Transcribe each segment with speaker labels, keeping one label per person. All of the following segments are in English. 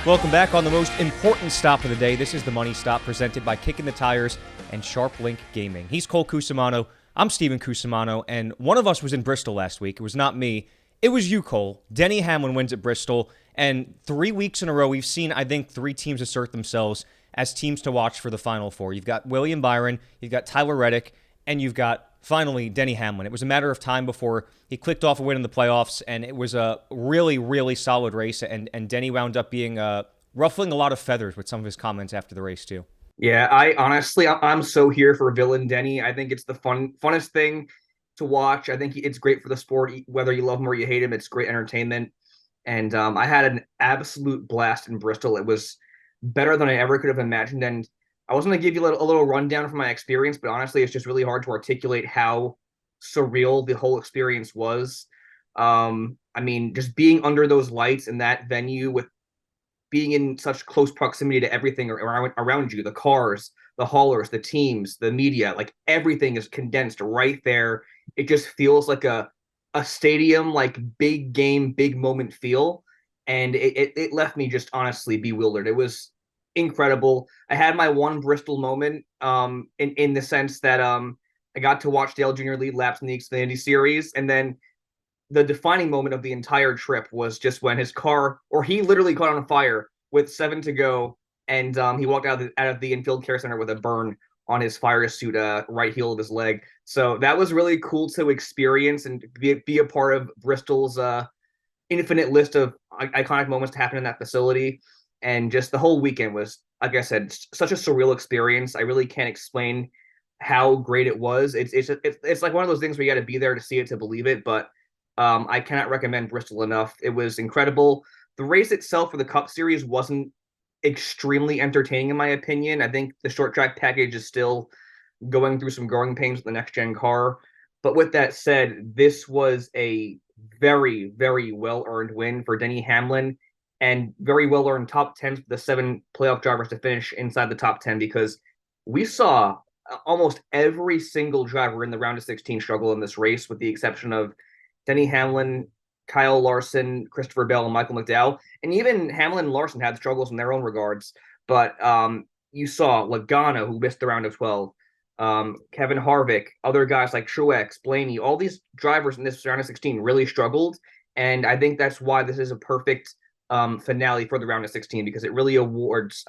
Speaker 1: Welcome back on the most important stop of the day. This is the Money Stop presented by Kickin the Tires and SharpLink Gaming. He's Cole Cusumano. I'm Steven Cusumano, and one of us was in Bristol last week. It was not me. It was you, Cole. Denny Hamlin wins at Bristol, and 3 weeks in a row, we've seen, I think, 3 teams assert themselves as teams to watch for the Final Four. You've got William Byron, you've got Tyler Reddick, and you've got, finally, Denny Hamlin. It was a matter of time before he clicked off a win in the playoffs, and it was a really, really solid race, and Denny wound up being ruffling a lot of feathers with some of his comments after the race, too.
Speaker 2: Yeah, I'm so here for Villain Denny. I think it's the funnest thing to watch. I think it's great for the sport, whether you love him or you hate him. It's great entertainment. And I had an absolute blast in Bristol. It was better than I ever could have imagined. And I was going to give you a little rundown from my experience, but honestly, it's just really hard to articulate how surreal the whole experience was. I mean, just being under those lights in that venue with being in such close proximity to everything around you, the cars, the haulers, the teams, the media, like everything is condensed right there. It just feels like a stadium, like big game, big moment feel. And it left me just honestly bewildered. It was incredible. I had my one Bristol moment in the sense that I got to watch Dale Jr. lead laps in the Xfinity Series, and then the defining moment of the entire trip was just when his car, or he literally caught on fire with 7 to go, and he walked out of the infield care center with a burn on his fire suit right heel of his leg. So that was really cool to experience and be a part of Bristol's infinite list of iconic moments to happen in that facility. And just the whole weekend was, like I said, such a surreal experience. I really can't explain how great it was. It's like one of those things where you got to be there to see it to believe it, but I cannot recommend Bristol enough. It was incredible. The race itself for the Cup Series wasn't extremely entertaining, in my opinion. I think the short track package is still going through some growing pains with the next gen car. But with that said, this was a very, very well-earned win for Denny Hamlin, and very well-earned top 10 for the 7 playoff drivers to finish inside the top 10, because we saw almost every single driver in the round of 16 struggle in this race, with the exception of Denny Hamlin, Kyle Larson, Christopher Bell, and Michael McDowell. And even Hamlin and Larson had struggles in their own regards. But you saw Logano, who missed the round of 12, Kevin Harvick, other guys like Truex, Blaney, all these drivers in this round of 16 really struggled. And I think that's why this is a perfect finale for the round of 16, because it really awards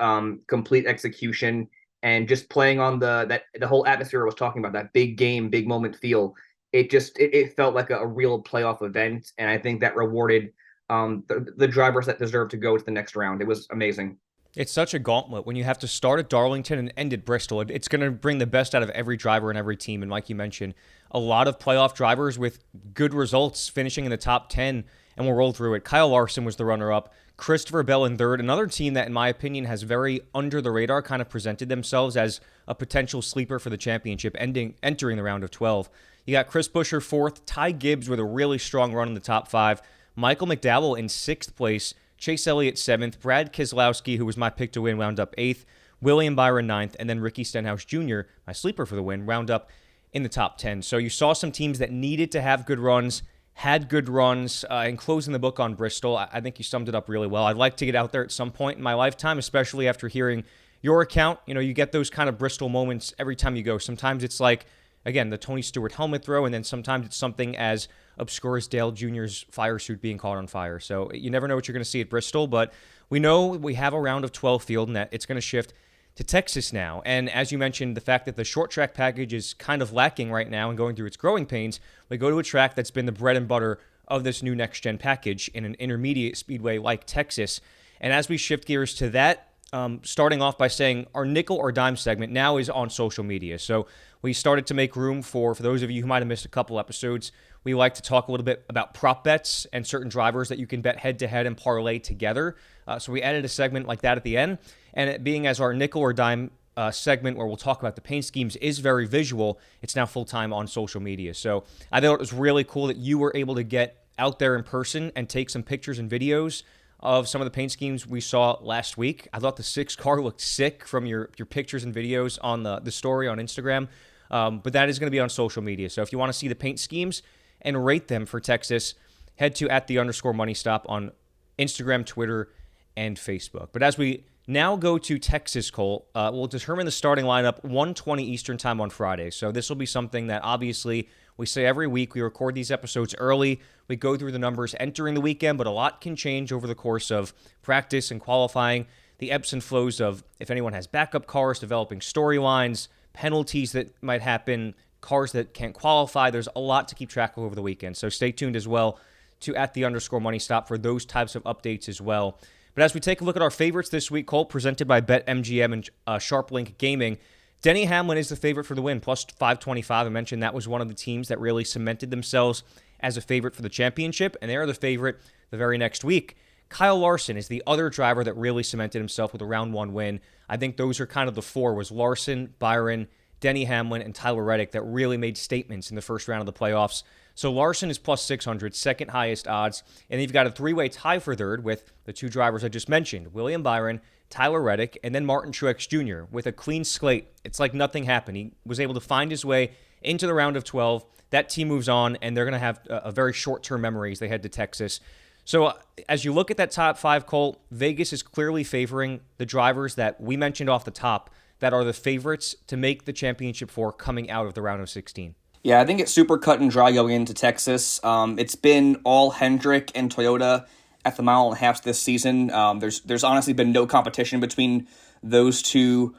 Speaker 2: complete execution and just playing on the whole atmosphere I was talking about, that big game, big moment feel. It felt like a real playoff event, and I think that rewarded the drivers that deserve to go to the next round. It was amazing.
Speaker 1: It's such a gauntlet when you have to start at Darlington and end at Bristol. It's going to bring the best out of every driver and every team. And like you mentioned, a lot of playoff drivers with good results finishing in the top 10, and we'll roll through it. Kyle Larson was the runner-up. Christopher Bell in third. Another team that, in my opinion, has very under the radar kind of presented themselves as a potential sleeper for the championship, entering the round of 12. You got Chris Buescher fourth, Ty Gibbs with a really strong run in the top 5, Michael McDowell in 6th place, Chase Elliott 7th, Brad Keselowski, who was my pick to win, wound up 8th, William Byron 9th, and then Ricky Stenhouse Jr., my sleeper for the win, wound up in the top 10. So you saw some teams that needed to have good runs, had good runs, and closing the book on Bristol. I think you summed it up really well. I'd like to get out there at some point in my lifetime, especially after hearing your account. You know, you get those kind of Bristol moments every time you go. Sometimes it's like, again, the Tony Stewart helmet throw, and then sometimes it's something as obscure as Dale Jr.'s fire suit being caught on fire. So you never know what you're going to see at Bristol, but we know we have a round of 12 field, and that it's going to shift to Texas now. And as you mentioned, the fact that the short track package is kind of lacking right now and going through its growing pains, we go to a track that's been the bread and butter of this new next-gen package in an intermediate speedway like Texas. And as we shift gears to that, starting off by saying our nickel or dime segment now is on social media. So we started to make room for those of you who might have missed a couple episodes. We like to talk a little bit about prop bets and certain drivers that you can bet head-to-head and parlay together. So we added a segment like that at the end. And it being as our nickel or dime segment where we'll talk about the paint schemes is very visual, it's now full-time on social media. So I thought it was really cool that you were able to get out there in person and take some pictures and videos of some of the paint schemes we saw last week. I thought the 6 car looked sick from your pictures and videos on the story on Instagram. But that is going to be on social media. So if you want to see the paint schemes and rate them for Texas, head to @the_money stop on Instagram, Twitter, and Facebook. But as we now go to Texas, Cole, we'll determine the starting lineup 1:20 Eastern time on Friday. So this will be something that obviously we say every week. We record these episodes early. We go through the numbers entering the weekend, but a lot can change over the course of practice and qualifying. The ebbs and flows of if anyone has backup cars, developing storylines, penalties that might happen, cars that can't qualify. There's a lot to keep track of over the weekend. So stay tuned as well to @the_money stop for those types of updates as well. But as we take a look at our favorites this week, Cole, presented by BetMGM and SharpLink Gaming, Denny Hamlin is the favorite for the win, plus 525. I mentioned that was one of the teams that really cemented themselves as a favorite for the championship, and they are the favorite the very next week. Kyle Larson is the other driver that really cemented himself with a round one win. I think those are kind of the four, was Larson, Byron, Denny Hamlin, and Tyler Reddick that really made statements in the first round of the playoffs. So Larson is plus 600, second highest odds. And then you've got a three-way tie for third with the two drivers I just mentioned, William Byron, Tyler Reddick, and then Martin Truex Jr. with a clean slate. It's like nothing happened. He was able to find his way into the round of 12. That team moves on, and they're going to have a very short-term memory as they head to Texas. So as you look at that top five, Cole, Vegas is clearly favoring the drivers that we mentioned off the top that are the favorites to make the championship four coming out of the round of 16.
Speaker 3: Yeah, I think it's super cut and dry going into Texas. It's been all Hendrick and Toyota at the mile and a half this season. There's honestly been no competition between those two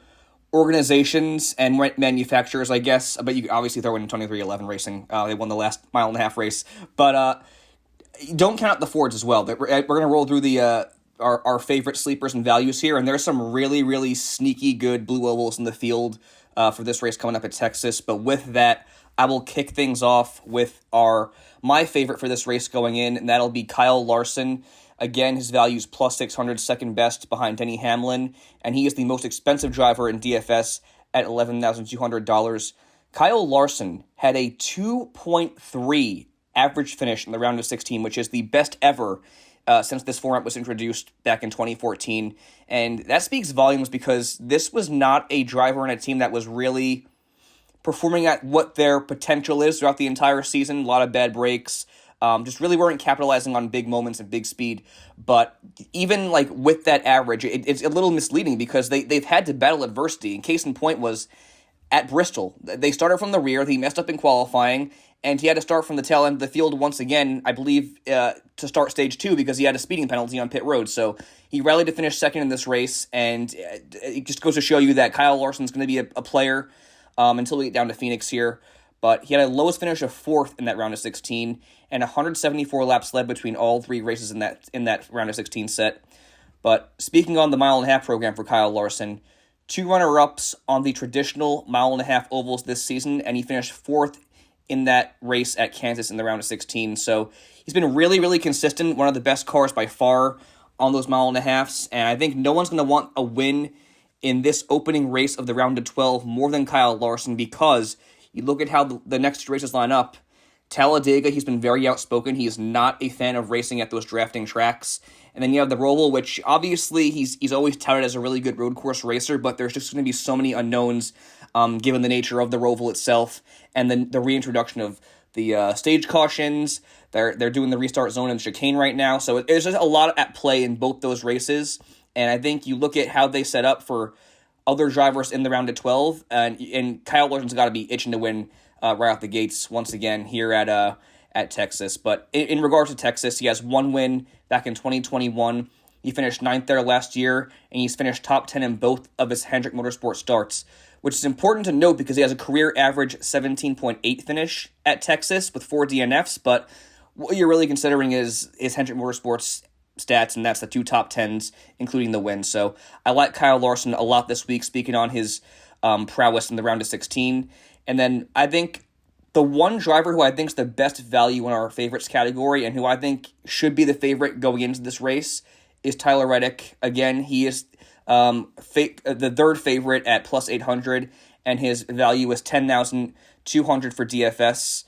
Speaker 3: organizations and manufacturers, I guess. But you obviously throw in 2311 Racing. They won the last mile and a half race. But don't count out the Fords as well. We're going to roll through the our favorite sleepers and values here, and there's some really, really sneaky good blue ovals in the field for this race coming up at Texas. But with that, I will kick things off with my favorite for this race going in, and that'll be Kyle Larson. Again, his value is plus 600, second best behind Denny Hamlin, and he is the most expensive driver in DFS at $11,200. Kyle Larson had a 2.3 average finish in the round of 16, which is the best ever since this format was introduced back in 2014. And that speaks volumes because this was not a driver on a team that was really performing at what their potential is throughout the entire season. A lot of bad breaks. Just really weren't capitalizing on big moments and big speed. But even like with that average, it's a little misleading because they've had to battle adversity. And case in point was at Bristol. They started from the rear. They messed up in qualifying. And he had to start from the tail end of the field once again, I believe, to start stage 2 because he had a speeding penalty on pit road. So he rallied to finish second in this race. And it just goes to show you that Kyle Larson's going to be a player until we get down to Phoenix here. But he had a lowest finish of 4th in that round of 16 and 174 laps led between all three races in that round of 16 set. But speaking on the mile and a half program for Kyle Larson, 2 runner-ups on the traditional mile and a half ovals this season, and he finished 4th in that race at Kansas in the round of 16. So he's been really, really consistent, one of the best cars by far on those mile and a halves, and I think no one's going to want a win in this opening race of the round of 12 more than Kyle Larson because you look at how the next races line up. Talladega, he's been very outspoken. He is not a fan of racing at those drafting tracks. And then you have the Roval, which obviously he's always touted as a really good road course racer, but there's just going to be so many unknowns given the nature of the Roval itself and then the reintroduction of the stage cautions. They're doing the restart zone and chicane right now, so there's just a lot at play in both those races. And I think you look at how they set up for other drivers in the round of 12, and Kyle Larson's got to be itching to win right out the gates once again here at Texas. But in regards to Texas, he has one win back in 2021. He finished 9th there last year, and he's finished top 10 in both of his Hendrick Motorsport starts, which is important to note because he has a career average 17.8 finish at Texas with 4 DNFs. But what you're really considering is Hendrick Motorsport's stats, and that's the 2 top 10s, including the win. So I like Kyle Larson a lot this week, speaking on his prowess in the round of 16. And then I think the one driver who I think is the best value in our favorites category and who I think should be the favorite going into this race is Tyler Reddick. Again, he is the third favorite at plus 800, and his value is 10,200 for DFS.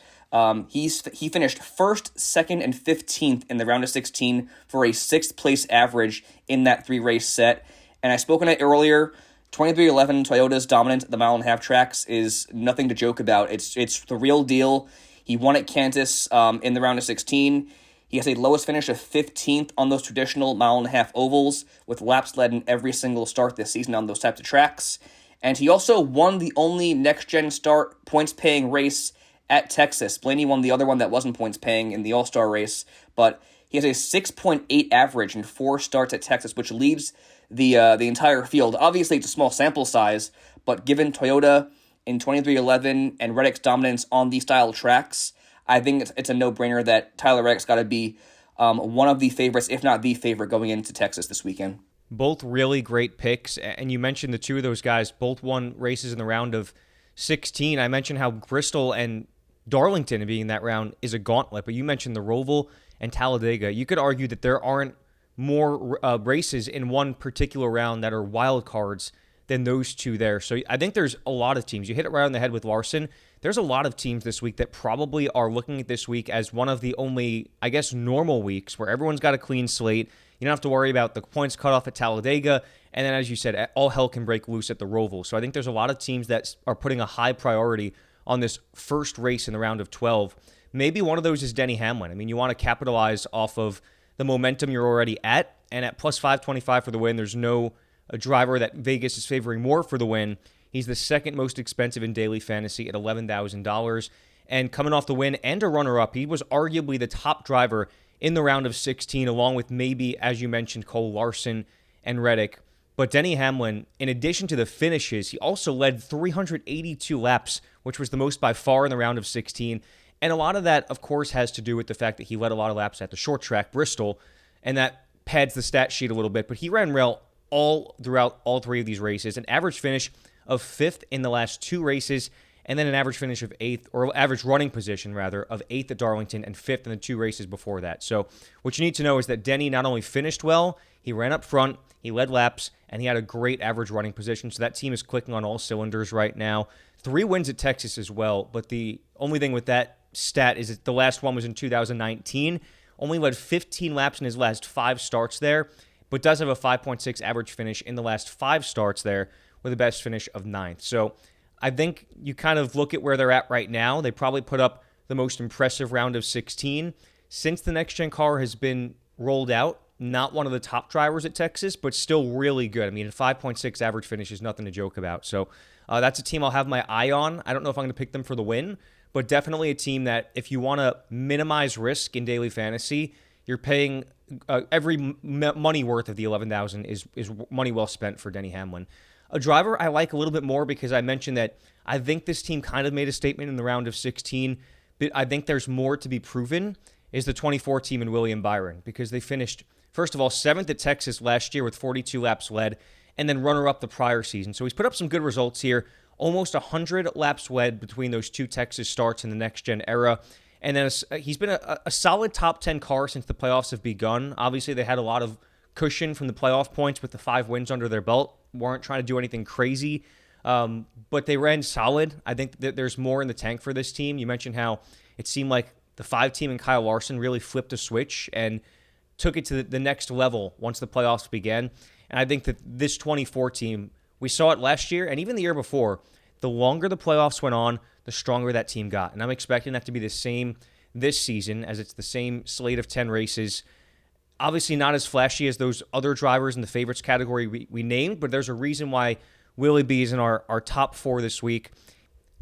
Speaker 3: He finished 1st, 2nd, and 15th in the round of 16 for a 6th place average in that 3-race set. And I spoke on it earlier. 2311 Toyota's dominance at the mile and a half tracks is nothing to joke about. It's the real deal. He won at Kansas in the round of 16. He has a lowest finish of 15th on those traditional mile-and-a-half ovals, with laps led in every single start this season on those types of tracks. And he also won the only next-gen start points-paying race at Texas. Blaney won the other one that wasn't points-paying in the All-Star race, but he has a 6.8 average in 4 starts at Texas, which leads the entire field. Obviously, it's a small sample size, but given Toyota in 2311 and Reddick's dominance on these style tracks, I think it's a no-brainer that Tyler Reddick's got to be one of the favorites, if not the favorite, going into Texas this weekend.
Speaker 1: Both really great picks, and you mentioned the two of those guys both won races in the round of 16. I mentioned how Bristol and Darlington being in that round is a gauntlet, but you mentioned the Roval and Talladega. You could argue that there aren't more races in one particular round that are wild cards than those two there. So I think there's a lot of teams. You hit it right on the head with Larson. There's a lot of teams this week that probably are looking at this week as one of the only, I guess, normal weeks where everyone's got a clean slate. You don't have to worry about the points cut off at Talladega. And then, as you said, all hell can break loose at the Roval. So I think there's a lot of teams that are putting a high priority on this first race in the round of 12. Maybe one of those is Denny Hamlin. I mean, you want to capitalize off of the momentum you're already at. And at plus 525 for the win, there's no a driver that Vegas is favoring more for the win. He's the second most expensive in daily fantasy at $11,000. And coming off the win and a runner-up, he was arguably the top driver in the round of 16, along with maybe, as you mentioned, Cole Larson and Reddick. But Denny Hamlin, in addition to the finishes, he also led 382 laps, which was the most by far in the round of 16. And a lot of that, of course, has to do with the fact that he led a lot of laps at the short track, Bristol, and that pads the stat sheet a little bit. But he ran rail all throughout all three of these races, an average finish of 5th in the last 2 races, and then an average finish of 8th, or average running position, rather, of 8th at Darlington and 5th in the 2 races before that. So what you need to know is that Denny not only finished well, he ran up front, he led laps, and he had a great average running position. So that team is clicking on all cylinders right now. 3 wins at Texas as well, but the only thing with that stat is that the last one was in 2019, only led 15 laps in his last 5 starts there, but does have a 5.6 average finish in the last 5 starts there with a best finish of 9th. So I think you kind of look at where they're at right now. They probably put up the most impressive round of 16. Since the next-gen car has been rolled out, not one of the top drivers at Texas, but still really good. I mean, a 5.6 average finish is nothing to joke about. So that's a team I'll have my eye on. I don't know if I'm going to pick them for the win, but definitely a team that if you want to minimize risk in daily fantasy, you're paying every money worth of the $11,000 is money well spent for Denny Hamlin. A driver I like a little bit more because I mentioned that I think this team kind of made a statement in the round of 16, but I think there's more to be proven, is the 24 team in William Byron, because they finished, first of all, 7th at Texas last year with 42 laps led, and then runner-up the prior season. So he's put up some good results here, almost 100 laps led between those 2 Texas starts in the next-gen era. And then he's been a solid top 10 car since the playoffs have begun. Obviously, they had a lot of cushion from the playoff points with the 5 wins under their belt. Weren't trying to do anything crazy, but they ran solid. I think that there's more in the tank for this team. You mentioned how it seemed like the 5 team and Kyle Larson really flipped a switch and took it to the next level once the playoffs began. And I think that this 24 team, we saw it last year and even the year before, the longer the playoffs went on, the stronger that team got. And I'm expecting that to be the same this season, as it's the same slate of 10 races. Obviously not as flashy as those other drivers in the favorites category we named, but there's a reason why Willie B is in our top 4 this week.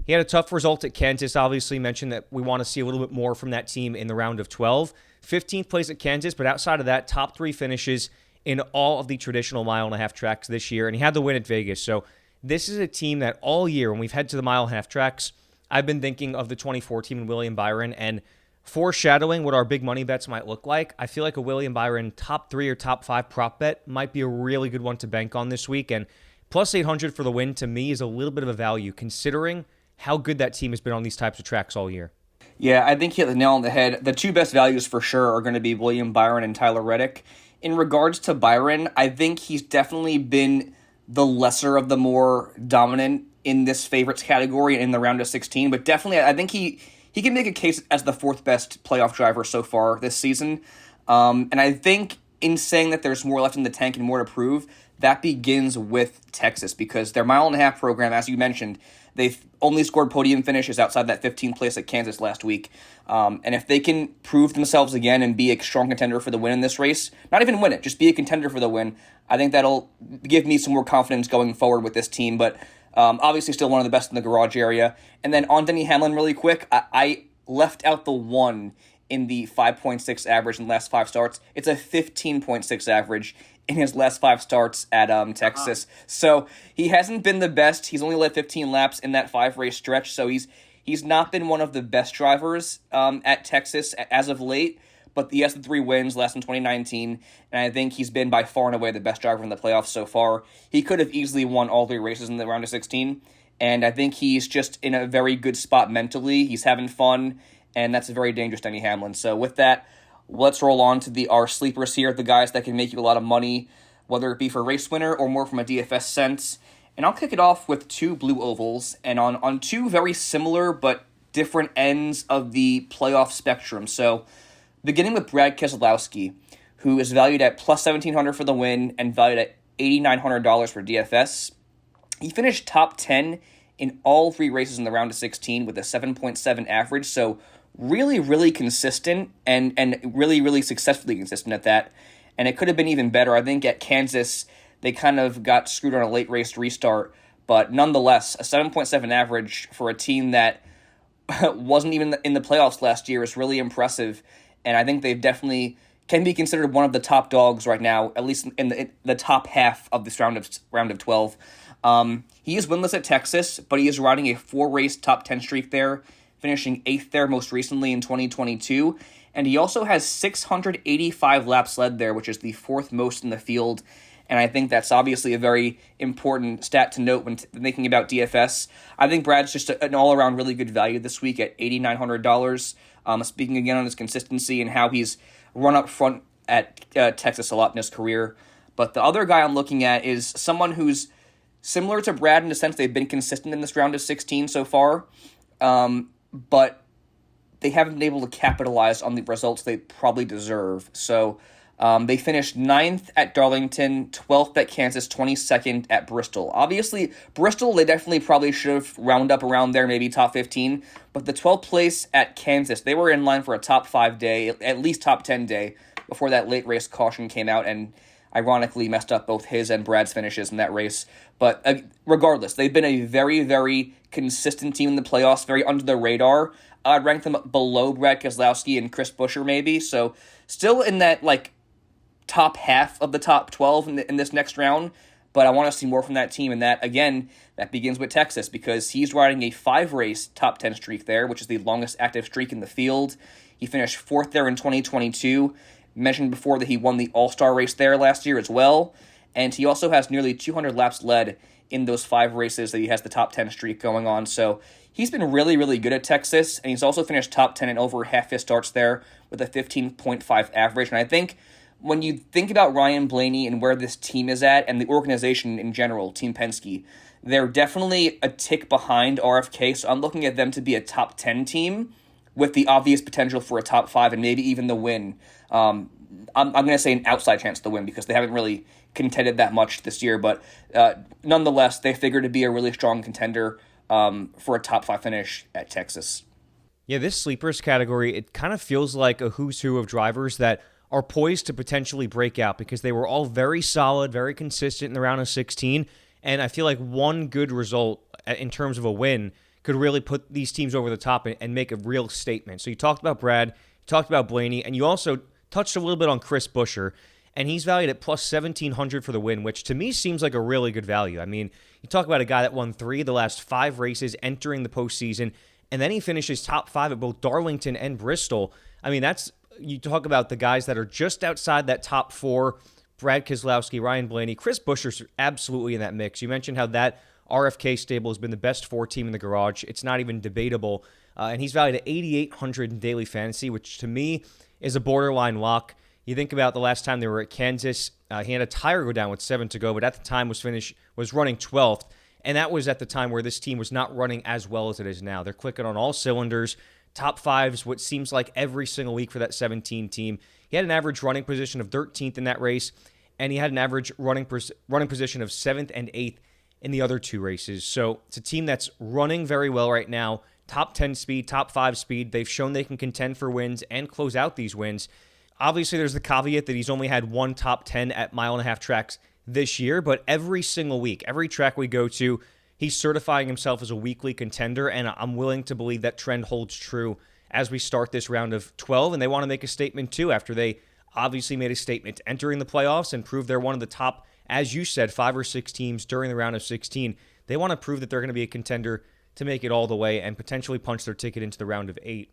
Speaker 1: He had a tough result at Kansas, obviously. Mentioned that we want to see a little bit more from that team in the round of 12. 15th place at Kansas, but outside of that, top 3 finishes in all of the traditional mile-and-a-half tracks this year, and he had the win at Vegas. So this is a team that all year, when we've head to the mile-and-a-half tracks, I've been thinking of the 24 team in William Byron, and foreshadowing what our big money bets might look like, I feel like a William Byron top 3 or top 5 prop bet might be a really good one to bank on this week. And plus 800 for the win, to me, is a little bit of a value, considering how good that team has been on these types of tracks all year.
Speaker 3: Yeah, I think you hit the nail on the head. The 2 best values for sure are going to be William Byron and Tyler Reddick. In regards to Byron, I think he's definitely been the lesser of the more dominant in this favorites category in the round of 16, but definitely I think he can make a case as the 4th best playoff driver so far this season. And I think in saying that there's more left in the tank and more to prove, that begins with Texas, because their mile-and-a-half program, as you mentioned, They've only scored podium finishes outside that 15th place at Kansas last week. And if they can prove themselves again and be a strong contender for the win in this race, not even win it, just be a contender for the win, I think that'll give me some more confidence going forward with this team. But obviously still one of the best in the garage area. And then on Denny Hamlin really quick, I left out the 1 in the 5.6 average in the last 5 starts. It's a 15.6 average in his last 5 starts at Texas. So he hasn't been the best. He's only led 15 laps in that 5-race stretch, so he's not been one of the best drivers at Texas as of late, but he has the 3 wins last in 2019, and I think he's been by far and away the best driver in the playoffs so far. He could have easily won all 3 races in the round of 16, and I think he's just in a very good spot mentally. He's having fun, and that's a very dangerous Denny Hamlin. So with that, let's roll on to our sleepers here, the guys that can make you a lot of money, whether it be for race winner or more from a DFS sense. And I'll kick it off with 2 blue ovals, and on 2 very similar but different ends of the playoff spectrum. So beginning with Brad Keselowski, who is valued at plus 1,700 for the win and valued at $8,900 for DFS. He finished top 10 in all 3 races in the round of 16 with a 7.7 average, so really, really consistent and really, really successfully consistent at that. And it could have been even better. I think at Kansas, they kind of got screwed on a late race restart, but nonetheless, a 7.7 average for a team that wasn't even in the playoffs last year is really impressive, and I think they definitely can be considered one of the top dogs right now, at least in the top half of this round of 12. He is winless at Texas, but he is riding a 4-race top 10 streak there, finishing 8th there most recently in 2022. And he also has 685 laps led there, which is the 4th most in the field. And I think that's obviously a very important stat to note when thinking about DFS. I think Brad's just an all-around really good value this week at $8,900. Speaking again on his consistency and how he's run up front at Texas a lot in his career. But the other guy I'm looking at is someone who's similar to Brad in the sense they've been consistent in this round of 16 so far, but they haven't been able to capitalize on the results they probably deserve. So they finished 9th at Darlington, 12th at Kansas, 22nd at Bristol. Obviously, Bristol, they definitely probably should have rounded up around there, maybe top 15. But the 12th place at Kansas, they were in line for a top 5 day, at least top 10 day, before that late race caution came out and ironically messed up both his and Brad's finishes in that race. But regardless, they've been a very, very consistent team in the playoffs, very under the radar. I'd rank them below Brad Keselowski and Chris Buescher maybe, so still in that top half of the top 12 in this next round, but I want to see more from that team, and that begins with Texas, because he's riding a 5-race top 10 streak there, which is the longest active streak in the field. He finished 4th there in 2022. Mentioned before that he won the All-Star race there last year as well, and he also has nearly 200 laps led in those 5 races that he has the top 10 streak going on, so he's been really, really good at Texas, and he's also finished top 10 in over half his starts there with a 15.5 average, and I think when you think about Ryan Blaney and where this team is at, and the organization in general, Team Penske, they're definitely a tick behind RFK, so I'm looking at them to be a top 10 team with the obvious potential for a top 5 and maybe even the win. I'm going to say an outside chance to win because they haven't really contended that much this year, but nonetheless, they figure to be a really strong contender for a top 5 finish at Texas.
Speaker 1: Yeah, this sleepers category, it kind of feels like a who's who of drivers that are poised to potentially break out because they were all very solid, very consistent in the round of 16, and I feel like one good result in terms of a win could really put these teams over the top and make a real statement. So you talked about Brad, you talked about Blaney, and you also touched a little bit on Chris Buescher, and he's valued at plus 1,700 for the win, which to me seems like a really good value. I mean, you talk about a guy that won 3 of the last 5 races entering the postseason, and then he finishes top 5 at both Darlington and Bristol. I mean, you talk about the guys that are just outside that top 4, Brad Keselowski, Ryan Blaney, Chris Buescher's absolutely in that mix. You mentioned how that RFK stable has been the best 4 team in the garage. It's not even debatable. And he's valued at 8,800 in daily fantasy, which to me is a borderline lock. You think about the last time they were at Kansas, he had a tire go down with 7 to go, but at the time was running 12th. And that was at the time where this team was not running as well as it is now. They're clicking on all cylinders. Top 5s, what seems like every single week for that 17 team. He had an average running position of 13th in that race, and he had an average running position of 7th and 8th in the other two races. So it's a team that's running very well right now. Top 10 speed, top 5 speed. They've shown they can contend for wins and close out these wins. Obviously, there's the caveat that he's only had one top 10 at mile-and-a-half tracks this year, but every single week, every track we go to, he's certifying himself as a weekly contender, and I'm willing to believe that trend holds true as we start this round of 12, and they want to make a statement too after they obviously made a statement entering the playoffs and prove they're one of the top, as you said, 5 or 6 teams during the round of 16. They want to prove that they're going to be a contender to make it all the way and potentially punch their ticket into the round of 8.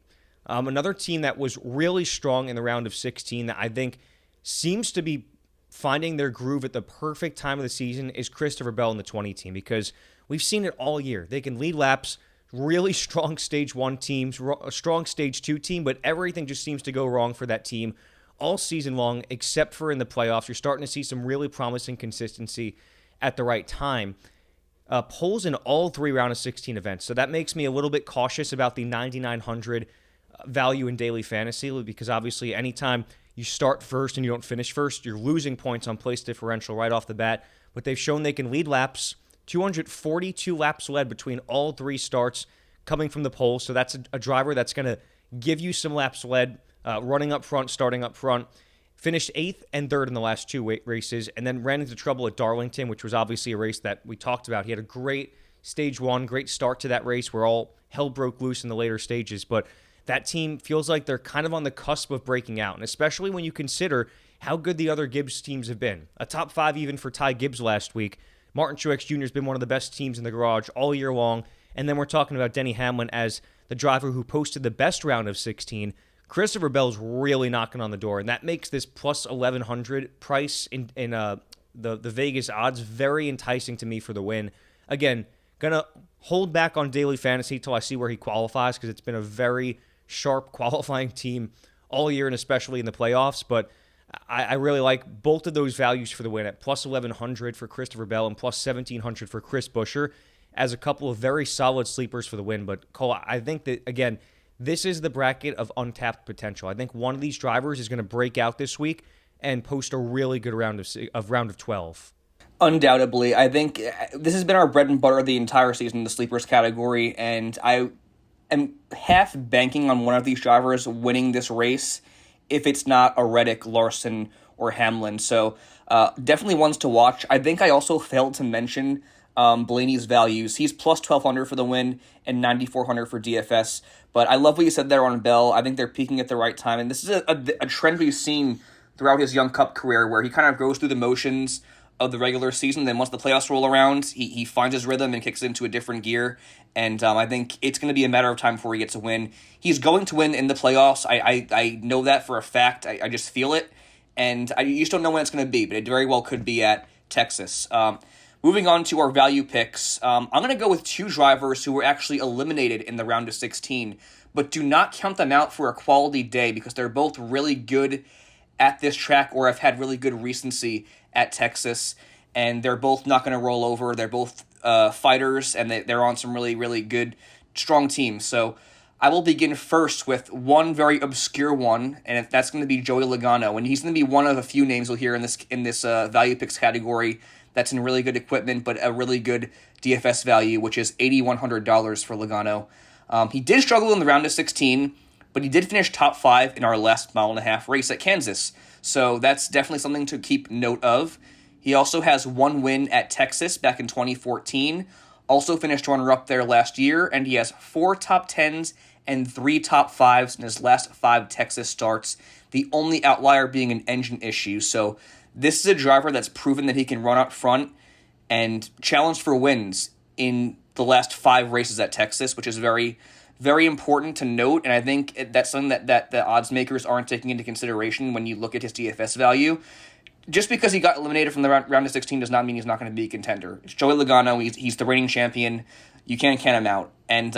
Speaker 1: Another team that was really strong in the round of 16 that I think seems to be finding their groove at the perfect time of the season is Christopher Bell and the 20 team, because we've seen it all year. They can lead laps, really strong stage 1 teams, a strong stage 2 team, but everything just seems to go wrong for that team all season long, except for in the playoffs. You're starting to see some really promising consistency at the right time. Polls in all 3 round of 16 events. So that makes me a little bit cautious about the 9,900 value in daily fantasy, because obviously anytime you start first and you don't finish first, you're losing points on place differential right off the bat. But they've shown they can lead laps, 242 laps led between all 3 starts coming from the polls. So that's a driver that's going to give you some laps led, running up front, starting up front. Finished 8th and 3rd in the last 2 races, and then ran into trouble at Darlington, which was obviously a race that we talked about. He had a great stage 1, great start to that race where all hell broke loose in the later stages. But that team feels like they're kind of on the cusp of breaking out, and especially when you consider how good the other Gibbs teams have been. A top 5 even for Ty Gibbs last week. Martin Truex Jr. has been one of the best teams in the garage all year long. And then we're talking about Denny Hamlin as the driver who posted the best round of 16. Christopher Bell's really knocking on the door, and that makes this plus 1,100 price in the Vegas odds very enticing to me for the win. Again, going to hold back on daily fantasy till I see where he qualifies, because it's been a very sharp qualifying team all year and especially in the playoffs. But I really like both of those values for the win at plus 1,100 for Christopher Bell and plus 1,700 for Chris Buescher as a couple of very solid sleepers for the win. But Cole, I think that, again, this is the bracket of untapped potential. I think one of these drivers is going to break out this week and post a really good round of 12.
Speaker 3: Undoubtedly. I think this has been our bread and butter the entire season, the sleepers category, and I am half banking on one of these drivers winning this race if it's not a Reddick, Larson, or Hamlin. So definitely ones to watch. I think I also failed to mention Blaney's values. He's plus 1,200 for the win and 9,400 for DFS. But I love what you said there on Bell. I think they're peaking at the right time. And this is a trend we've seen throughout his Young Cup career, where he kind of goes through the motions of the regular season. Then once the playoffs roll around, he finds his rhythm and kicks into a different gear. And I think it's going to be a matter of time before he gets a win. He's going to win in the playoffs. I know that for a fact. I just feel it. And you just don't know when it's going to be, but it very well could be at Texas. Moving on to our value picks, I'm going to go with 2 drivers who were actually eliminated in the round of 16, but do not count them out for a quality day because they're both really good at this track or have had really good recency at Texas, and they're both not going to roll over. They're both fighters, and they're on some really, really good, strong teams. So I will begin first with one very obscure one, and that's going to be Joey Logano, and he's going to be one of a few names we'll hear in this value picks category that's in really good equipment, but a really good DFS value, which is $8,100 for Logano. He did struggle in the round of 16, but he did finish top 5 in our last mile-and-a-half race at Kansas. So that's definitely something to keep note of. He also has 1 win at Texas back in 2014, also finished runner-up there last year, and he has 4 top 10s and 3 top 5s in his last 5 Texas starts, the only outlier being an engine issue. So this is a driver that's proven that he can run up front and challenge for wins in the last 5 races at Texas, which is very, very important to note. And I think that's something that the odds makers aren't taking into consideration when you look at his DFS value. Just because he got eliminated from the round of 16 does not mean he's not going to be a contender. It's Joey Logano. He's the reigning champion. You can't count him out. And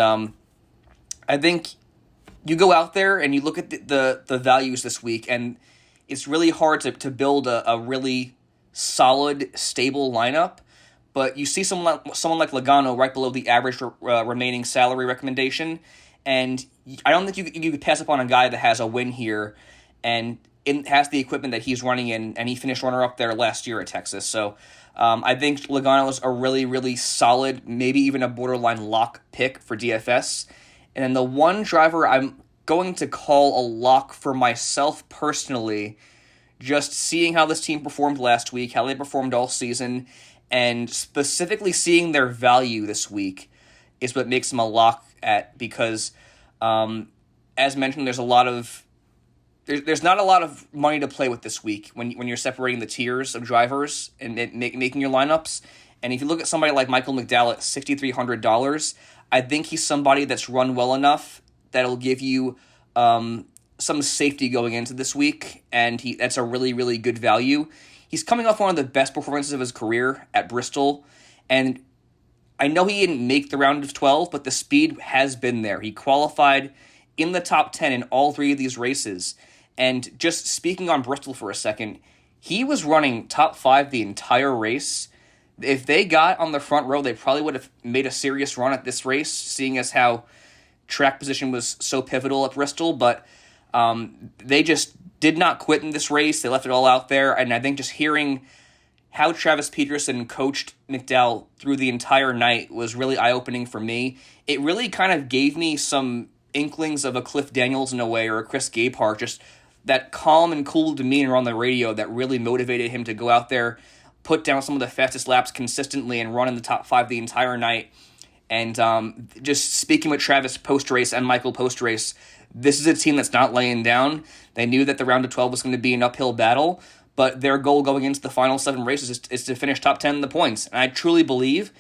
Speaker 3: I think you go out there and you look at the values this week, and it's really hard to build a really solid, stable lineup. But you see someone like Logano right below the average remaining salary recommendation, and I don't think you could pass up on a guy that has a win here. And has the equipment that he's running in, and he finished runner-up there last year at Texas. So I think Logano is a really, really solid, maybe even a borderline lock pick for DFS. And then the one driver I'm going to call a lock for myself personally, just seeing how this team performed last week, how they performed all season, and specifically seeing their value this week is what makes them a lock because as mentioned, there's not a lot of money to play with this week when you're separating the tiers of drivers and making your lineups. And if you look at somebody like Michael McDowell at $6,300, I think he's somebody that's run well enough that'll give you some safety going into this week, and that's a really, really good value. He's coming off one of the best performances of his career at Bristol, and I know he didn't make the round of 12, but the speed has been there. He qualified in the top 10 in all 3 of these races. And just speaking on Bristol for a second, he was running top 5 the entire race. If they got on the front row, they probably would have made a serious run at this race, seeing as how track position was so pivotal at Bristol. But they just did not quit in this race. They left it all out there. And I think just hearing how Travis Peterson coached McDowell through the entire night was really eye-opening for me. It really kind of gave me some inklings of a Cliff Daniels in a way, or a Chris Gabehart, just that calm and cool demeanor on the radio that really motivated him to go out there, put down some of the fastest laps consistently, and run in the top 5 the entire night. And just speaking with Travis post-race and Michael post-race, this is a team that's not laying down. They knew that the round of 12 was going to be an uphill battle, but their goal going into the final 7 races is to finish top 10 in the points. And I truly believe,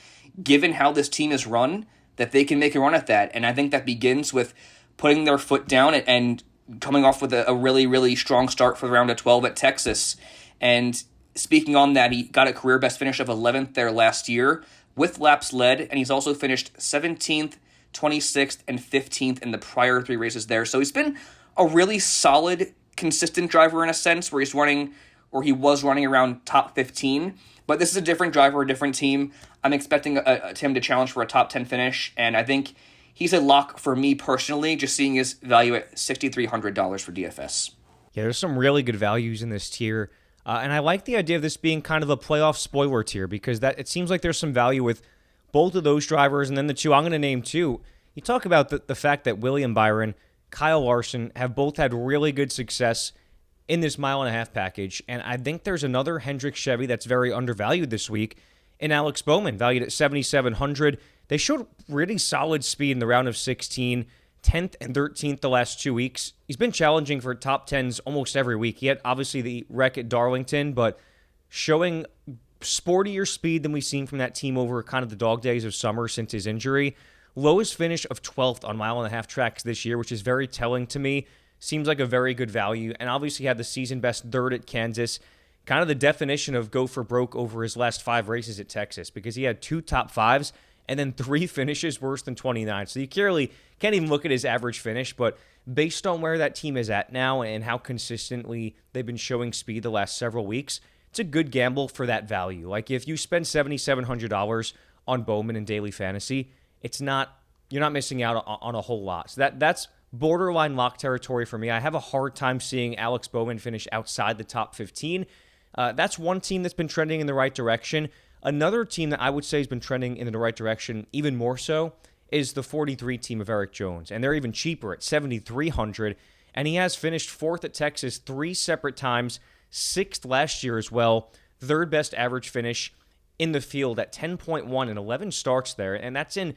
Speaker 3: given how this team is run, that they can make a run at that. And I think that begins with putting their foot down and coming off with a really, really strong start for the round of 12 at Texas. And speaking on that, he got a career best finish of 11th there last year with laps led, and he's also finished 17th, 26th, and 15th in the prior 3 races there. So he's been a really solid, consistent driver in a sense, where he was running around top 15. But this is a different driver, a different team. I'm expecting him to challenge for a top 10 finish, and I think he's a lock for me personally, just seeing his value at $6,300 for DFS.
Speaker 1: Yeah, there's some really good values in this tier. And I like the idea of this being kind of a playoff spoiler tier, because it seems like there's some value with both of those drivers. And then the 2 I'm going to name too. You talk about the fact that William Byron, Kyle Larson have both had really good success in this mile-and-a-half package. And I think there's another Hendrick Chevy that's very undervalued this week in Alex Bowman, valued at $7,700. They showed really solid speed in the round of 16, 10th and 13th the last 2 weeks. He's been challenging for top 10s almost every week. He had obviously the wreck at Darlington, but showing sportier speed than we've seen from that team over kind of the dog days of summer since his injury. Lowest finish of 12th on mile-and-a-half tracks this year, which is very telling to me. Seems like a very good value, and obviously had the season-best third at Kansas. Kind of the definition of go for broke over his last 5 races at Texas, because he had 2 top 5s and then 3 finishes worse than 29. So you clearly can't even look at his average finish, but based on where that team is at now and how consistently they've been showing speed the last several weeks, it's a good gamble for that value. Like if you spend $7,700 on Bowman in daily fantasy, you're not missing out on a whole lot. So that's borderline lock territory for me. I have a hard time seeing Alex Bowman finish outside the top 15. That's one team that's been trending in the right direction. Another team that I would say has been trending in the right direction, even more so, is the 43 team of Eric Jones. And they're even cheaper at $7,300. And he has finished 4th at Texas 3 separate times, 6th last year as well. 3rd best average finish in the field at 10.1 and 11 starts there. And that's in,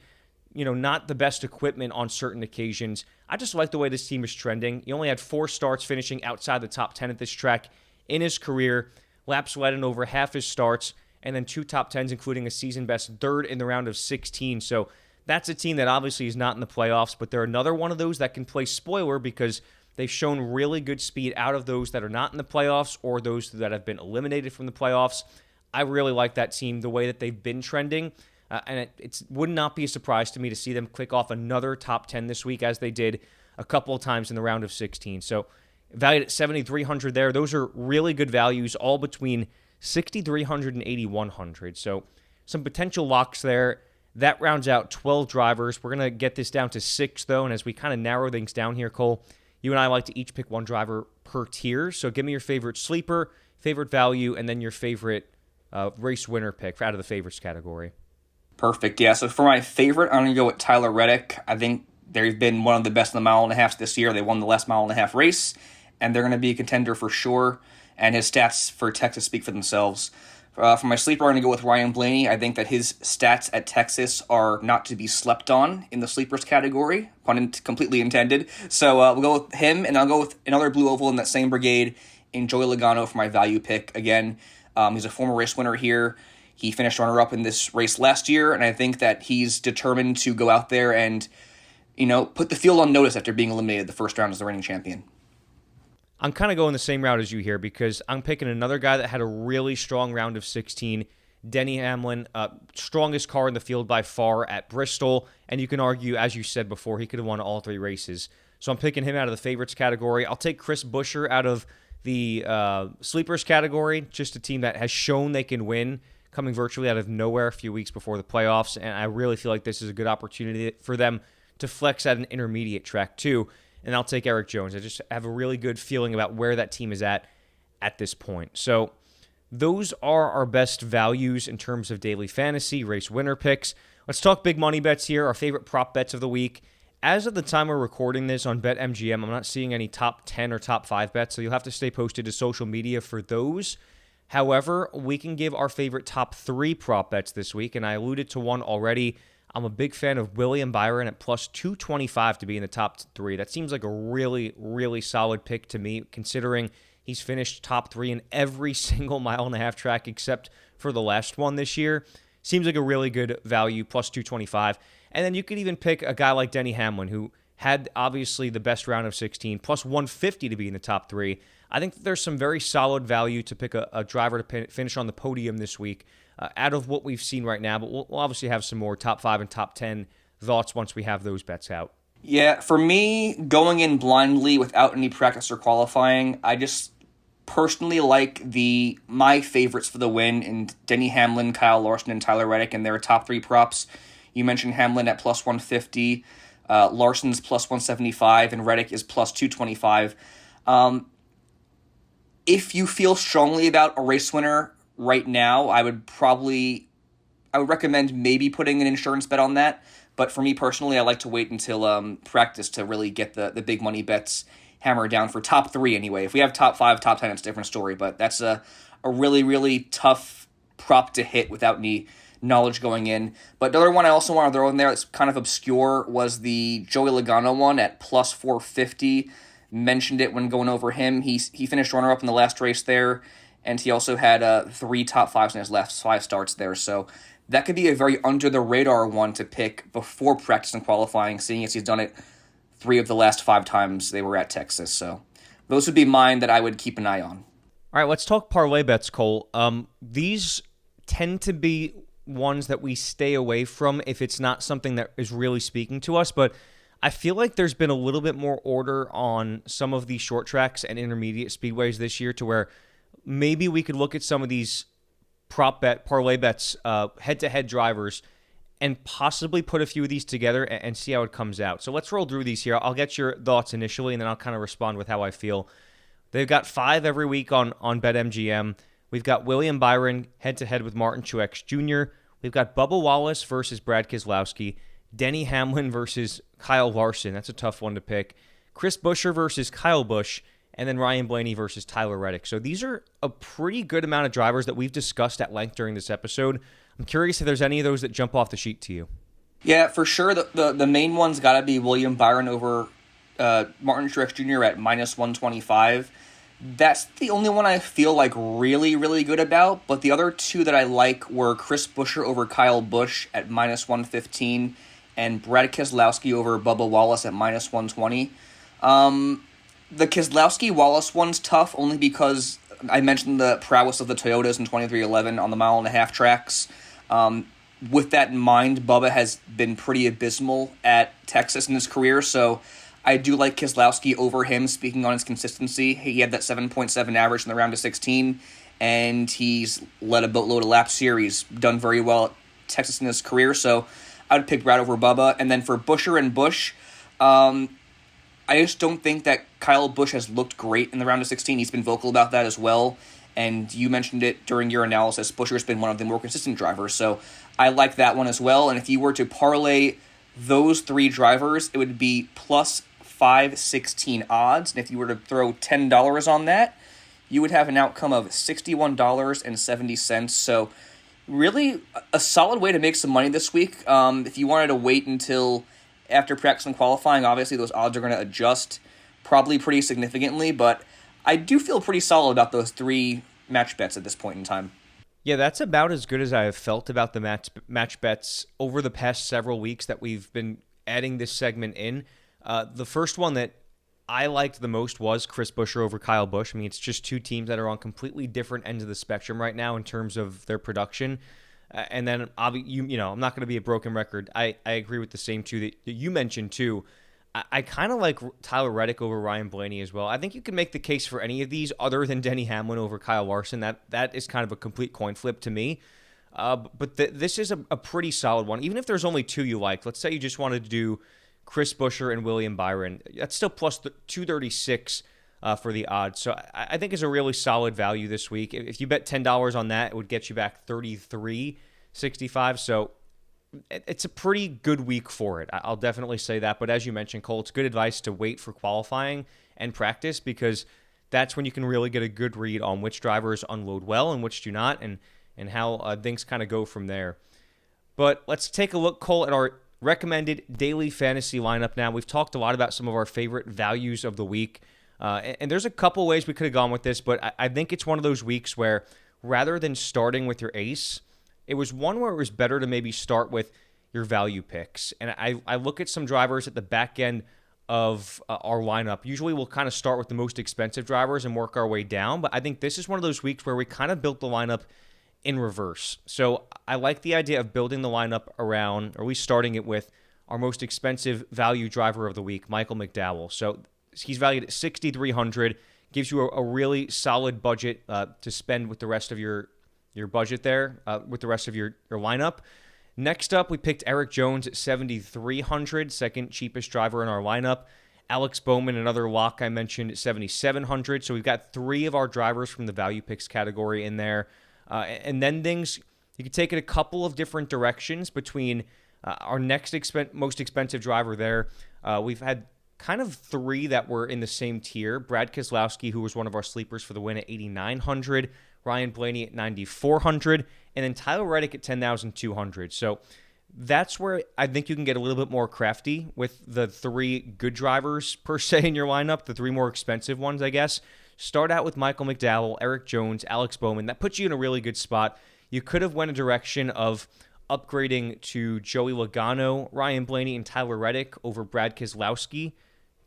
Speaker 1: not the best equipment on certain occasions. I just like the way this team is trending. He only had 4 starts finishing outside the top 10 at this track in his career. Laps led in over half his starts, and then 2 top 10s, including a season-best 3rd in the round of 16. So that's a team that obviously is not in the playoffs, but they're another one of those that can play spoiler because they've shown really good speed out of those that are not in the playoffs or those that have been eliminated from the playoffs. I really like that team, the way that they've been trending, and it would not be a surprise to me to see them click off another top 10 this week, as they did a couple of times in the round of 16. So valued at $7,300 there. Those are really good values, all between $6,300 and $8,100. So some potential locks there. That rounds out 12 drivers. We're going to get this down to 6, though, and as we kind of narrow things down here, Cole, you and I like to each pick one driver per tier. So give me your favorite sleeper, favorite value, and then your favorite race winner pick out of the favorites category.
Speaker 3: Perfect. Yeah. So for my favorite, I'm going to go with Tyler Reddick. I think they've been one of the best in the mile and a half this year. They won the last mile and a half race, and they're going to be a contender for sure. And his stats for Texas speak for themselves. For my sleeper, I'm going to go with Ryan Blaney. I think that his stats at Texas are not to be slept on in the sleepers category, completely intended. So we'll go with him, and I'll go with another blue oval in that same brigade in Joey Logano for my value pick. Again, he's a former race winner here. He finished runner-up in this race last year, and I think that he's determined to go out there and, put the field on notice after being eliminated the first round as the reigning champion.
Speaker 1: I'm kind of going the same route as you here because I'm picking another guy that had a really strong round of 16, Denny Hamlin, strongest car in the field by far at Bristol, and you can argue, as you said before, he could have won all 3 races. So I'm picking him out of the favorites category. I'll take Chris Buescher out of the sleepers category, just a team that has shown they can win, coming virtually out of nowhere a few weeks before the playoffs, and I really feel like this is a good opportunity for them to flex at an intermediate track too. And I'll take Eric Jones. I just have a really good feeling about where that team is at this point. So those are our best values in terms of daily fantasy, race winner picks. Let's talk big money bets here, our favorite prop bets of the week. As of the time we're recording this on BetMGM, I'm not seeing any top 10 or top 5 bets, so you'll have to stay posted to social media for those. However, we can give our favorite top 3 prop bets this week, and I alluded to one already. I'm a big fan of William Byron at plus 225 to be in the top 3. That seems like a really, really solid pick to me, considering he's finished top 3 in every single mile and a half track except for the last one this year. Seems like a really good value, plus 225. And then you could even pick a guy like Denny Hamlin, who had obviously the best round of 16, plus 150 to be in the top 3. I think there's some very solid value to pick a driver to finish on the podium this week out of what we've seen right now. But we'll obviously have some more top 5 and top 10 thoughts once we have those bets out.
Speaker 3: Yeah, for me, going in blindly without any practice or qualifying, I just personally like my favorites for the win in Denny Hamlin, Kyle Larson, and Tyler Reddick and their top 3 props. You mentioned Hamlin at plus 150, Larson's plus 175, and Reddick is plus 225. If you feel strongly about a race winner right now, I would recommend maybe putting an insurance bet on that. But for me personally, I like to wait until practice to really get the big money bets hammered down for top 3 anyway. If we have top 5, top 10, it's a different story. But that's a really, really tough prop to hit without any knowledge going in. But the other one I also want to throw in there that's kind of obscure was the Joey Logano one at plus 450. Mentioned it when going over him. He finished runner-up in the last race there, and he also had 3 top 5s in his last 5 starts there. So that could be a very under-the-radar one to pick before practice and qualifying, seeing as he's done it 3 of the last 5 times they were at Texas. So those would be mine that I would keep an eye on.
Speaker 1: All right, let's talk parlay bets, Cole. These tend to be ones that we stay away from if it's not something that is really speaking to us, but I feel like there's been a little bit more order on some of these short tracks and intermediate speedways this year to where maybe we could look at some of these parlay bets, head-to-head drivers, and possibly put a few of these together and see how it comes out. So let's roll through these here. I'll get your thoughts initially, and then I'll kind of respond with how I feel. They've got 5 every week on BetMGM. We've got William Byron head-to-head with Martin Truex Jr. We've got Bubba Wallace versus Brad Keselowski. Denny Hamlin versus Kyle Larson. That's a tough one to pick. Chris Buescher versus Kyle Busch. And then Ryan Blaney versus Tyler Reddick. So these are a pretty good amount of drivers that we've discussed at length during this episode. I'm curious if there's any of those that jump off the sheet to you.
Speaker 3: Yeah, for sure. The main one's got to be William Byron over Martin Truex Jr. at minus 125. That's the only one I feel like really, really good about. But the other 2 that I like were Chris Buescher over Kyle Busch at minus 115 and Brad Keselowski over Bubba Wallace at minus 120. The Keselowski-Wallace one's tough only because I mentioned the prowess of the Toyotas in 2311 on the mile and a half tracks. With that in mind, Bubba has been pretty abysmal at Texas in his career, so I do like Keselowski over him, speaking on his consistency. He had that 7.7 average in the round of 16, and he's led a boatload of laps here. He's done very well at Texas in his career, so I would pick Brad over Bubba. And then for Buescher and Busch, I I just don't think that Kyle Busch has looked great in the round of 16. He's been vocal about that as well. And you mentioned it during your analysis. Buescher's been one of the more consistent drivers. So I like that one as well. And if you were to parlay those three drivers, it would be plus 516 odds. And if you were to throw $10 on that, you would have an outcome of $61.70. So really a solid way to make some money this week. If you wanted to wait until after practice and qualifying, obviously those odds are going to adjust probably pretty significantly, but I do feel pretty solid about those three match bets at this point in time.
Speaker 1: Yeah, that's about as good as I have felt about the match bets over the past several weeks that we've been adding this segment in. The first one that I liked the most was Chris Buescher over Kyle Busch. I mean, it's just two teams that are on completely different ends of the spectrum right now in terms of their production. And then, I'm not going to be a broken record. I agree with the same two that you mentioned too. I kind of like Tyler Reddick over Ryan Blaney as well. I think you can make the case for any of these other than Denny Hamlin over Kyle Larson. That is kind of a complete coin flip to me. But this is a pretty solid one. Even if there's only two you like, let's say you just wanted to do Chris Buescher and William Byron, that's still plus 236 for the odds. So I think it's a really solid value this week. If you bet $10 on that, it would get you back $33.65. So it's a pretty good week for it. I'll definitely say that. But as you mentioned, Cole, it's good advice to wait for qualifying and practice because that's when you can really get a good read on which drivers unload well and which do not and how things kind of go from there. But let's take a look, Cole, at our recommended daily fantasy lineup now. We've talked a lot about some of our favorite values of the week. And there's a couple ways we could have gone with this, but I think it's one of those weeks where rather than starting with your ace, it was one where it was better to maybe start with your value picks. And I look at some drivers at the back end of our lineup. Usually we'll kind of start with the most expensive drivers and work our way down. But I think this is one of those weeks where we kind of built the lineup in reverse. So I like the idea of building the lineup around, or at least starting it with, our most expensive value driver of the week, Michael McDowell. So he's valued at $6,300, gives you a really solid budget to spend with the rest of your budget there, with the rest of your lineup. Next up, we picked Eric Jones at $7,300, second cheapest driver in our lineup. Alex Bowman, another lock I mentioned, at $7,700. So we've got three of our drivers from the value picks category in there. And then you can take it a couple of different directions between our next most expensive driver there. We've had kind of three that were in the same tier. Brad Keselowski, who was one of our sleepers for the win, at $8,900. Ryan Blaney at $9,400, and then Tyler Reddick at $10,200. So that's where I think you can get a little bit more crafty with the three good drivers per se in your lineup, the three more expensive ones, I guess. Start out with Michael McDowell, Eric Jones, Alex Bowman. That puts you in a really good spot. You could have went a direction of upgrading to Joey Logano, Ryan Blaney, and Tyler Reddick over Brad Keselowski,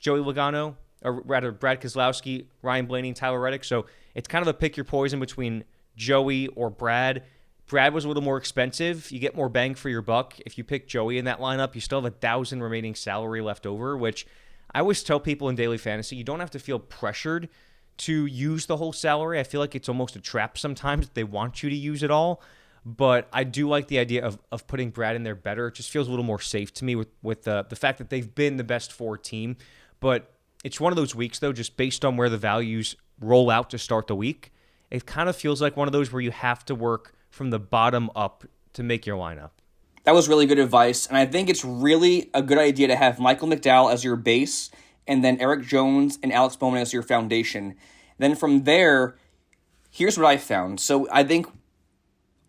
Speaker 1: Brad Keselowski, Ryan Blaney, and Tyler Reddick. So it's kind of a pick your poison between Joey or Brad. Brad was a little more expensive. You get more bang for your buck. If you pick Joey in that lineup, you still have $1,000 remaining salary left over, which I always tell people in daily fantasy, you don't have to feel pressured to use the whole salary. I feel like it's almost a trap sometimes. They want you to use it all. But I do like the idea of putting Brad in there better. It just feels a little more safe to me with the fact that they've been the best four team. But it's one of those weeks, though, just based on where the values roll out to start the week. It kind of feels like one of those where you have to work from the bottom up to make your lineup.
Speaker 3: That was really good advice, and I think it's really a good idea to have Michael McDowell as your base, and then Eric Jones and Alex Bowman as your foundation. Then from there, here's what I found. So I think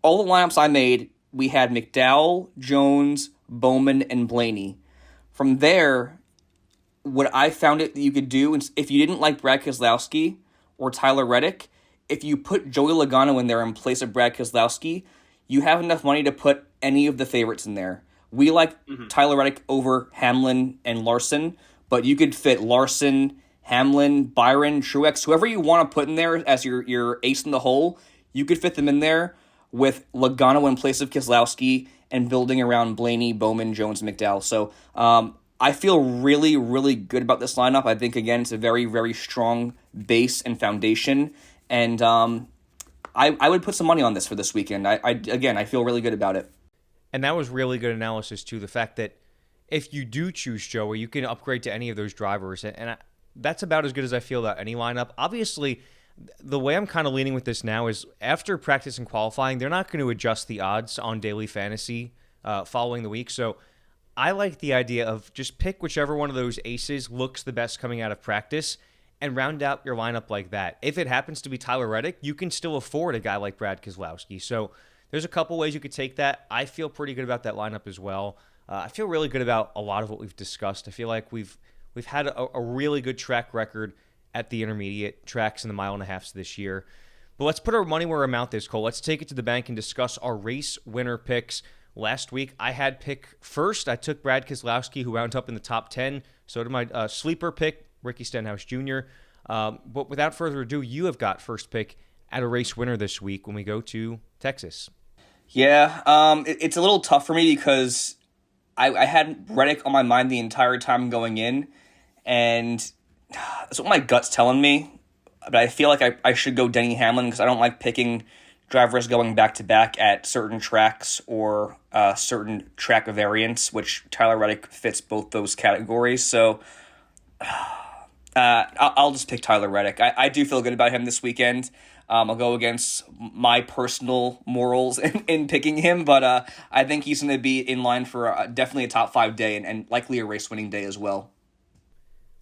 Speaker 3: all the lineups I made, we had McDowell, Jones, Bowman, and Blaney. From there, what I found it that you could do, if you didn't like Brad Keselowski or Tyler Reddick, if you put Joey Logano in there in place of Brad Keselowski, you have enough money to put any of the favorites in there. We like Tyler Reddick over Hamlin and Larson, but you could fit Larson, Hamlin, Byron, Truex, whoever you want to put in there as your ace in the hole, you could fit them in there with Logano in place of Keselowski and building around Blaney, Bowman, Jones, and McDowell. So I feel really, really good about this lineup. I think, again, it's a very, very strong base and foundation. And I would put some money on this for this weekend. I feel really good about it.
Speaker 1: And that was really good analysis, too. The fact that if you do choose Joey, you can upgrade to any of those drivers. That's about as good as I feel about any lineup. Obviously, the way I'm kind of leaning with this now is after practice and qualifying, they're not going to adjust the odds on daily fantasy following the week. So I like the idea of just pick whichever one of those aces looks the best coming out of practice and round out your lineup like that. If it happens to be Tyler Reddick, you can still afford a guy like Brad Keselowski. So there's a couple ways you could take that. I feel pretty good about that lineup as well. I feel really good about a lot of what we've discussed. I feel like we've had a really good track record at the intermediate tracks in the mile and a halfs this year. But let's put our money where our mouth is, Cole. Let's take it to the bank and discuss our race winner picks. Last week, I had pick first. I took Brad Keselowski, who wound up in the top 10. So did my sleeper pick, Ricky Stenhouse Jr. But without further ado, you have got first pick at a race winner this week when we go to Texas.
Speaker 3: Yeah, it's a little tough for me because I had Reddick on my mind the entire time going in, and that's what my gut's telling me. But I feel like I should go Denny Hamlin because I don't like picking drivers going back-to-back at certain tracks or certain track variants, which Tyler Reddick fits both those categories. So I'll just pick Tyler Reddick. I do feel good about him this weekend. I'll go against my personal morals in picking him, but I think he's going to be in line for definitely a top 5 day and likely a race-winning day as well.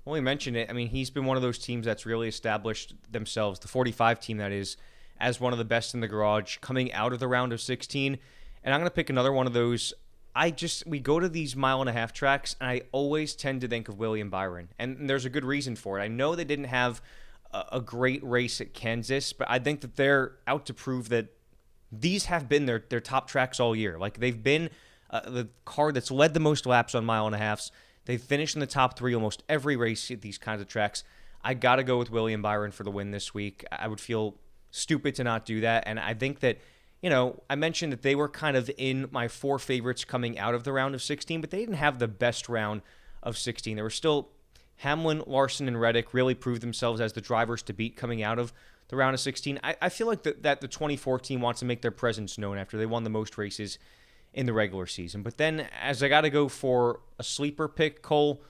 Speaker 1: Well, you mentioned it. I mean, he's been one of those teams that's really established themselves, the 45 team that is, as one of the best in the garage coming out of the round of 16. And I'm going to pick another one of those. We go to these mile and a half tracks, and I always tend to think of William Byron. And there's a good reason for it. I know they didn't have a great race at Kansas, but I think that they're out to prove that these have been their top tracks all year. Like, they've been the car that's led the most laps on mile and a halfs. They've finished in the top 3 almost every race at these kinds of tracks. I got to go with William Byron for the win this week. I would feel stupid to not do that. And I think that, I mentioned that they were kind of in my 4 favorites coming out of the round of 16, but they didn't have the best round of 16. There were still Hamlin, Larson, and Reddick really proved themselves as the drivers to beat coming out of the round of 16. I feel like that the 2014 wants to make their presence known after they won the most races in the regular season. But then, as I got to go for a sleeper pick, Cole,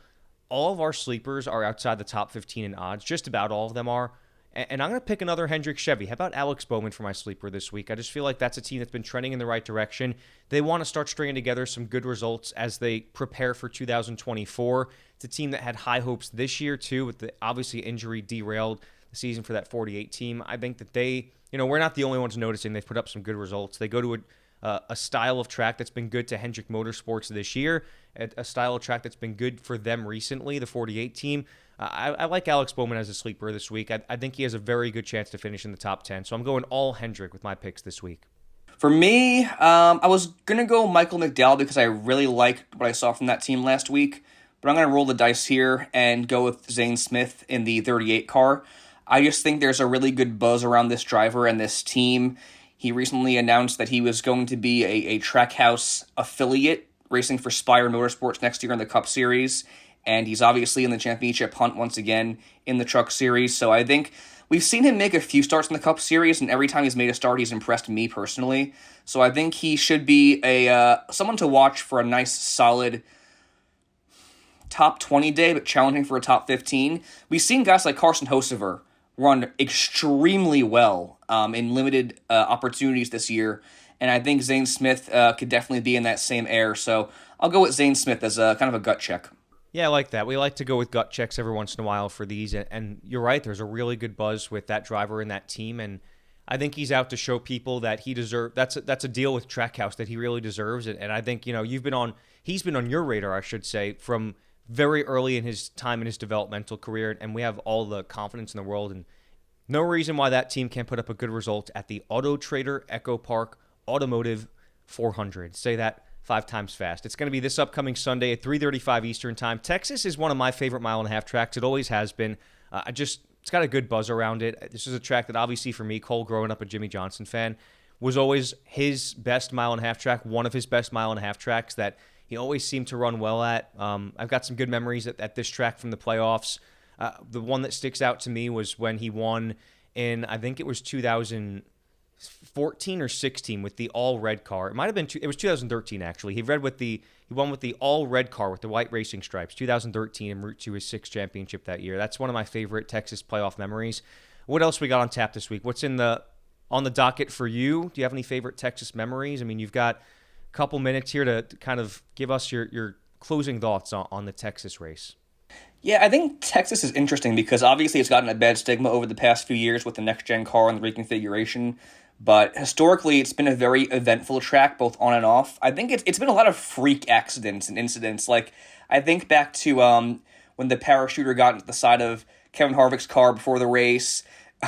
Speaker 1: all of our sleepers are outside the top 15 in odds. Just about all of them are. And I'm going to pick another Hendrick Chevy. How about Alex Bowman for my sleeper this week? I just feel like that's a team that's been trending in the right direction. They want to start stringing together some good results as they prepare for 2024. It's a team that had high hopes this year, too, with the obviously injury derailed the season for that 48 team. I think that they, we're not the only ones noticing. They've put up some good results. They go to a style of track that's been good to Hendrick Motorsports this year, a style of track that's been good for them recently, the 48 team. I like Alex Bowman as a sleeper this week. I think he has a very good chance to finish in the top 10. So I'm going all Hendrick with my picks this week.
Speaker 3: For me, I was going to go Michael McDowell because I really liked what I saw from that team last week. But I'm going to roll the dice here and go with Zane Smith in the 38 car. I just think there's a really good buzz around this driver and this team. He recently announced that he was going to be a Trackhouse affiliate racing for Spire Motorsports next year in the Cup Series. And he's obviously in the championship hunt once again in the Truck Series. So I think we've seen him make a few starts in the Cup Series, and every time he's made a start, he's impressed me personally. So I think he should be someone to watch for a nice, solid top 20 day, but challenging for a top 15. We've seen guys like Carson Hocevar run extremely well in limited opportunities this year, and I think Zane Smith could definitely be in that same air. So I'll go with Zane Smith as a kind of a gut check.
Speaker 1: Yeah, I like that. We like to go with gut checks every once in a while for these, and you're right, there's a really good buzz with that driver and that team, and I think he's out to show people that he deserves. That's a deal with Trackhouse that he really deserves it, and I think he's been on your radar, I should say, from very early in his time in his developmental career, and we have all the confidence in the world, and no reason why that team can't put up a good result at the Auto Trader Echo Park Automotive 400. Say that 5 times fast. It's going to be this upcoming Sunday at 3:35 Eastern Time. Texas is one of my favorite mile and a half tracks. It always has been. It's got a good buzz around it. This is a track that obviously for me, Cole, growing up a Jimmy Johnson fan, was always his best mile and a half track, one of his best mile and a half tracks that he always seemed to run well at. I've got some good memories at this track from the playoffs. The one that sticks out to me was when he won in, I think it was 2000. 14 or 16 with the all red car. It might have been it was 2013 actually. He won with the all red car with the white racing stripes. 2013 en route to his 6th championship that year. That's one of my favorite Texas playoff memories. What else we got on tap this week? What's on the docket for you? Do you have any favorite Texas memories? I mean, you've got a couple minutes here to kind of give us your closing thoughts on the Texas race.
Speaker 3: Yeah, I think Texas is interesting because obviously it's gotten a bad stigma over the past few years with the next-gen car and the reconfiguration. But historically, it's been a very eventful track, both on and off. I think it's been a lot of freak accidents and incidents. Like, I think back to when the parachuter got into the side of Kevin Harvick's car before the race,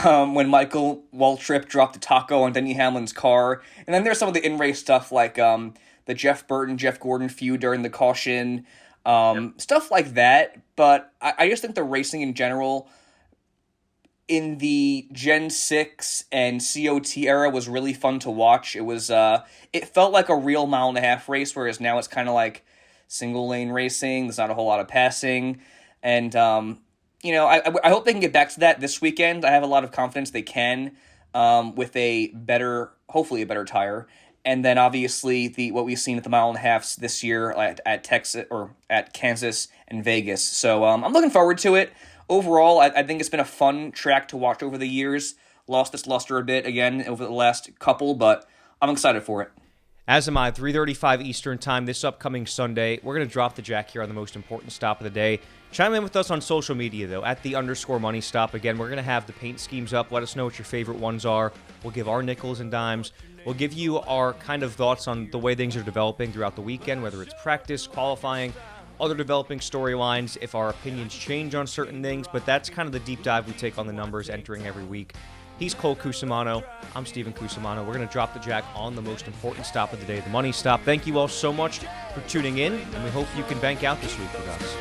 Speaker 3: when Michael Waltrip dropped a taco on Denny Hamlin's car. And then there's some of the in-race stuff like the Jeff Burton-Jeff Gordon feud during the caution, stuff like that. But I just think the racing in general in the Gen 6 and COT era was really fun to watch. It was it felt like a real mile-and-a-half race, whereas now it's kind of like single-lane racing. There's not a whole lot of passing. And, I hope they can get back to that this weekend. I have a lot of confidence they can with hopefully a better tire. And then obviously what we've seen at the mile-and-a-halves this year at Texas or at Kansas and Vegas. So I'm looking forward to it. Overall, I think it's been a fun track to watch over the years. Lost its luster a bit again over the last couple, but I'm excited for it.
Speaker 1: As am I. 3:35 Eastern Time this upcoming Sunday. We're going to drop the jack here on the most important stop of the day. Chime in with us on social media, though, at @the_money stop. Again, we're going to have the paint schemes up. Let us know what your favorite ones are. We'll give our nickels and dimes. We'll give you our kind of thoughts on the way things are developing throughout the weekend, whether it's practice, qualifying, other developing storylines, if our opinions change on certain things. But that's kind of the deep dive we take on the numbers entering every week. He's Cole Cusumano. I'm Steven Cusumano. We're going to drop the jack on the most important stop of the day, the money stop. Thank you all so much for tuning in, and we hope you can bank out this week with us.